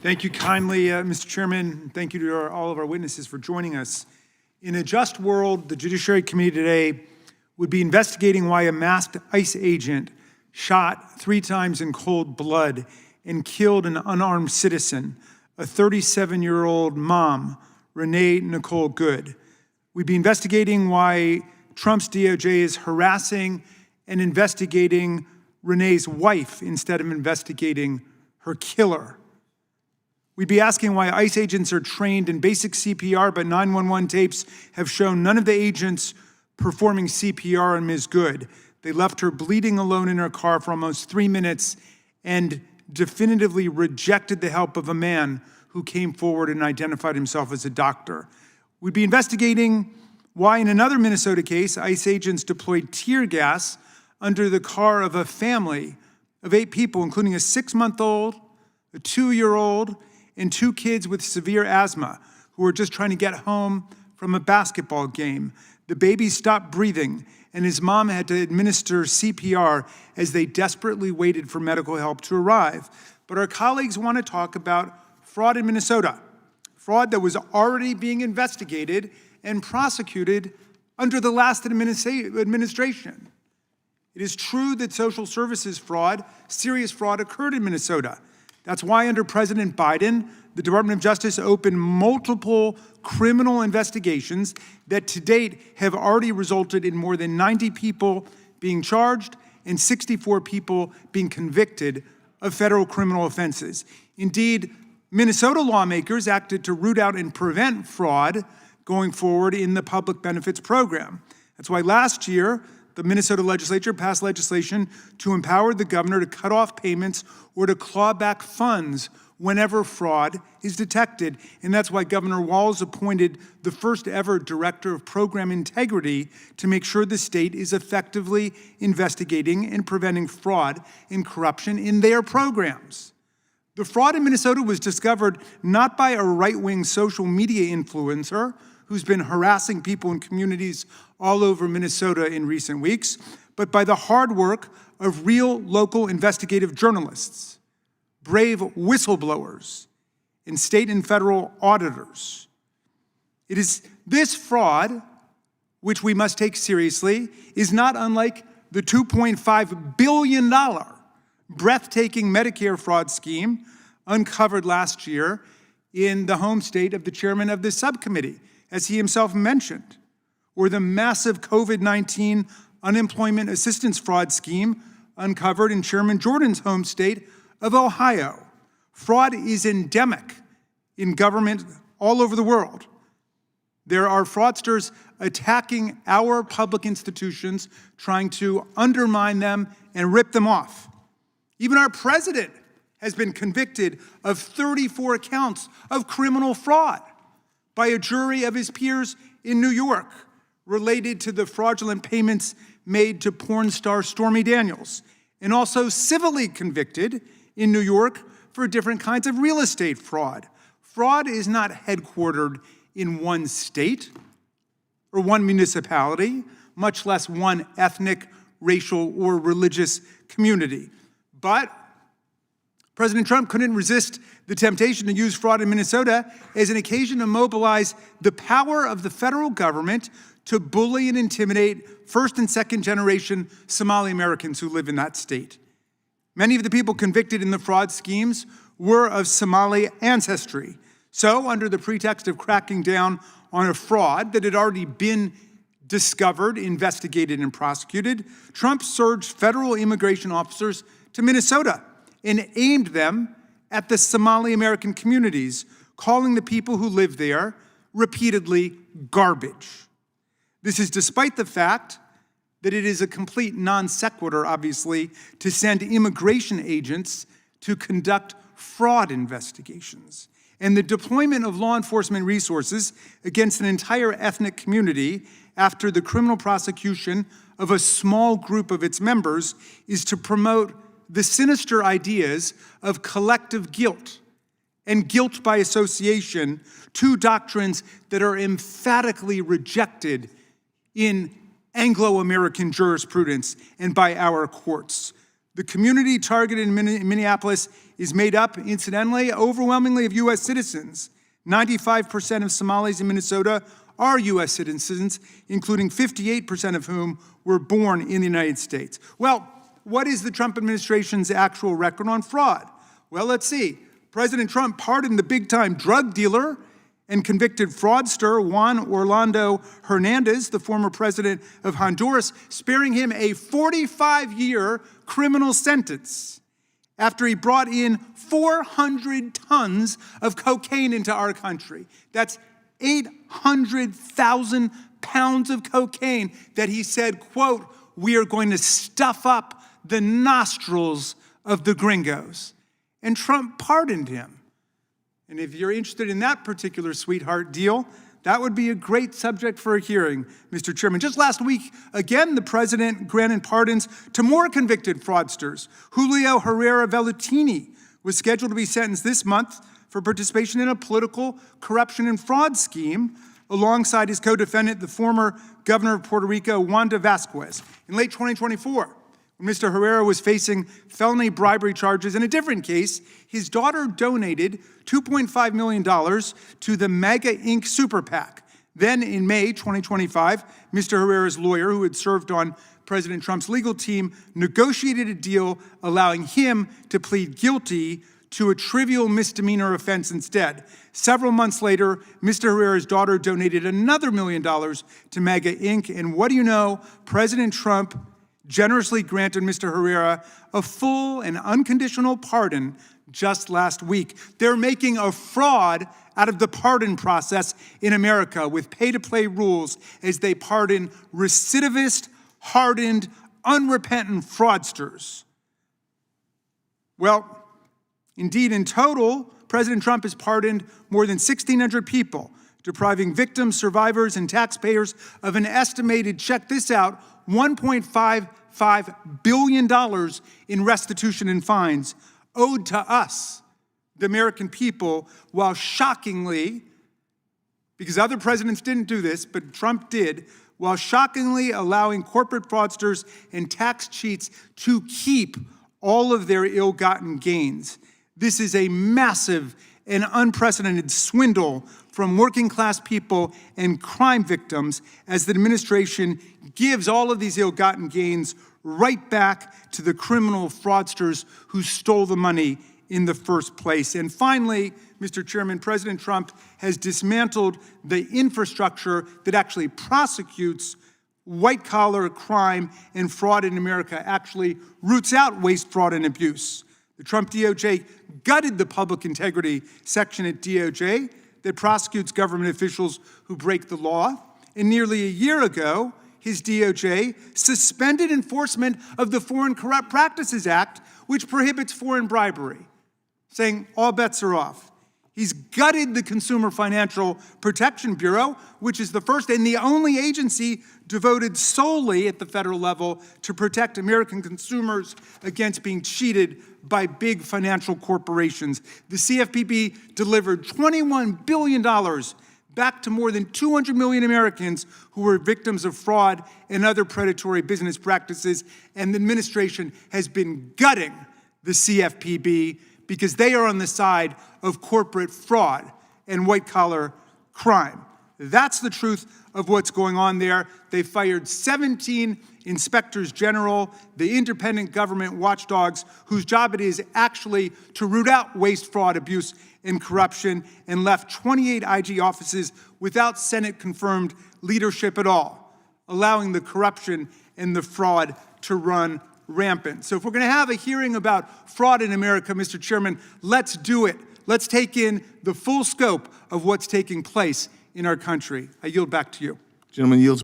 Thank you kindly, Mr. Chairman. Thank you to all of our witnesses for joining us. In a just world, the Judiciary Committee today would be investigating why a masked ICE agent shot 3 times in cold blood and killed an unarmed citizen, a 37-year-old mom, Renee Nicole Good. We'd be investigating why Trump's DOJ is harassing and investigating Renee's wife instead of investigating her killer. We'd be asking why ICE agents are trained in basic CPR, but 911 tapes have shown none of the agents performing CPR on Ms. Good. They left her bleeding alone in her car for almost 3 minutes and definitively rejected the help of a man who came forward and identified himself as a doctor. We'd be investigating why in another Minnesota case, ICE agents deployed tear gas under the car of a family of 8 people, including a 6-month-old, a 2-year-old, and 2 kids with severe asthma who were just trying to get home from a basketball game. The baby stopped breathing, and his mom had to administer CPR as they desperately waited for medical help to arrive. But our colleagues want to talk about fraud in Minnesota, fraud that was already being investigated and prosecuted under the last administration. It is true that social services fraud, serious fraud, occurred in Minnesota. That's why under President Biden, the Department of Justice opened multiple criminal investigations that to date have already resulted in more than 90 people being charged and 64 people being convicted of federal criminal offenses. Indeed, Minnesota lawmakers acted to root out and prevent fraud going forward in the public benefits program. That's why last year, the Minnesota legislature passed legislation to empower the governor to cut off payments or to claw back funds whenever fraud is detected. And that's why Governor Walz appointed the first ever director of program integrity to make sure the state is effectively investigating and preventing fraud and corruption in their programs. The fraud in Minnesota was discovered not by a right-wing social media influencer who's been harassing people in communities all over Minnesota in recent weeks, but by the hard work of real local investigative journalists, brave whistleblowers, and state and federal auditors. It is this fraud, which we must take seriously, is not unlike the $2.5 billion breathtaking Medicare fraud scheme uncovered last year in the home state of the chairman of this subcommittee, as he himself mentioned, or the massive COVID-19 unemployment assistance fraud scheme uncovered in Chairman Jordan's home state of Ohio. Fraud is endemic in government all over the world. There are fraudsters attacking our public institutions, trying to undermine them and rip them off. Even our president has been convicted of 34 counts of criminal fraud by a jury of his peers in New York related to the fraudulent payments made to porn star Stormy Daniels, and also civilly convicted in New York for different kinds of real estate fraud. Fraud is not headquartered in one state or one municipality, much less one ethnic, racial, or religious community. But President Trump couldn't resist the temptation to use fraud in Minnesota as an occasion to mobilize the power of the federal government to bully and intimidate first and second generation Somali Americans who live in that state. Many of the people convicted in the fraud schemes were of Somali ancestry. So, under the pretext of cracking down on a fraud that had already been discovered, investigated, and prosecuted, Trump surged federal immigration officers to Minnesota and aimed them at the Somali American communities, calling the people who live there repeatedly garbage. This is despite the fact that it is a complete non sequitur, obviously, to send immigration agents to conduct fraud investigations. And the deployment of law enforcement resources against an entire ethnic community after the criminal prosecution of a small group of its members is to promote the sinister ideas of collective guilt and guilt by association, 2 doctrines that are emphatically rejected in Anglo-American jurisprudence and by our courts. The community targeted in Minneapolis is made up, incidentally, overwhelmingly of U.S. citizens. 95% of Somalis in Minnesota are U.S. citizens, including 58% of whom were born in the United States. Well, what is the Trump administration's actual record on fraud? Well, let's see. President Trump pardoned the big-time drug dealer and convicted fraudster Juan Orlando Hernandez, the former president of Honduras, sparing him a 45-year criminal sentence after he brought in 400 tons of cocaine into our country. That's 800,000 pounds of cocaine that he said, quote, "We are going to stuff up the nostrils of the gringos." And Trump pardoned him. And if you're interested in that particular sweetheart deal, that would be a great subject for a hearing, Mr. Chairman. Just last week, again, the president granted pardons to more convicted fraudsters. Julio Herrera Vellatini was scheduled to be sentenced this month for participation in a political corruption and fraud scheme alongside his co-defendant, the former governor of Puerto Rico, Wanda Vasquez. In late 2024, when Mr. Herrera was facing felony bribery charges in a different case, his daughter donated $2.5 million to the MAGA Inc. Super PAC. Then in May 2025, Mr. Herrera's lawyer, who had served on President Trump's legal team, negotiated a deal allowing him to plead guilty to a trivial misdemeanor offense instead. Several months later, Mr. Herrera's daughter donated another $1 million to MAGA Inc. And what do you know? President Trump generously granted Mr. Herrera a full and unconditional pardon just last week. They're making a fraud out of the pardon process in America with pay-to-play rules as they pardon recidivist, hardened, unrepentant fraudsters. Well, indeed, in total, President Trump has pardoned more than 1,600 people, depriving victims, survivors, and taxpayers of an estimated, check this out, $1.55 billion in restitution and fines owed to us, the American people, while shockingly, because other presidents didn't do this, but Trump did, while shockingly allowing corporate fraudsters and tax cheats to keep all of their ill-gotten gains. This is a massive and unprecedented swindle from working-class people and crime victims as the administration gives all of these ill-gotten gains right back to the criminal fraudsters who stole the money in the first place. And finally, Mr. Chairman, President Trump has dismantled the infrastructure that actually prosecutes white-collar crime and fraud in America, actually roots out waste, fraud, and abuse. The Trump DOJ gutted the public integrity section at DOJ that prosecutes government officials who break the law. And nearly a year ago, his DOJ suspended enforcement of the Foreign Corrupt Practices Act, which prohibits foreign bribery, saying all bets are off. He's gutted the Consumer Financial Protection Bureau, which is the first and the only agency devoted solely at the federal level to protect American consumers against being cheated by big financial corporations. The CFPB delivered $21 billion back to more than 200 million Americans who were victims of fraud and other predatory business practices, and the administration has been gutting the CFPB because they are on the side of corporate fraud and white-collar crime. That's the truth of what's going on there. They fired 17 inspectors general, the independent government watchdogs, whose job it is actually to root out waste, fraud, abuse, and corruption, and left 28 IG offices without Senate-confirmed leadership at all, allowing the corruption and the fraud to run rampant. So if we're going to have a hearing about fraud in America, Mr. Chairman, let's do it. Let's take in the full scope of what's taking place in our country. I yield back to you. Gentleman yields.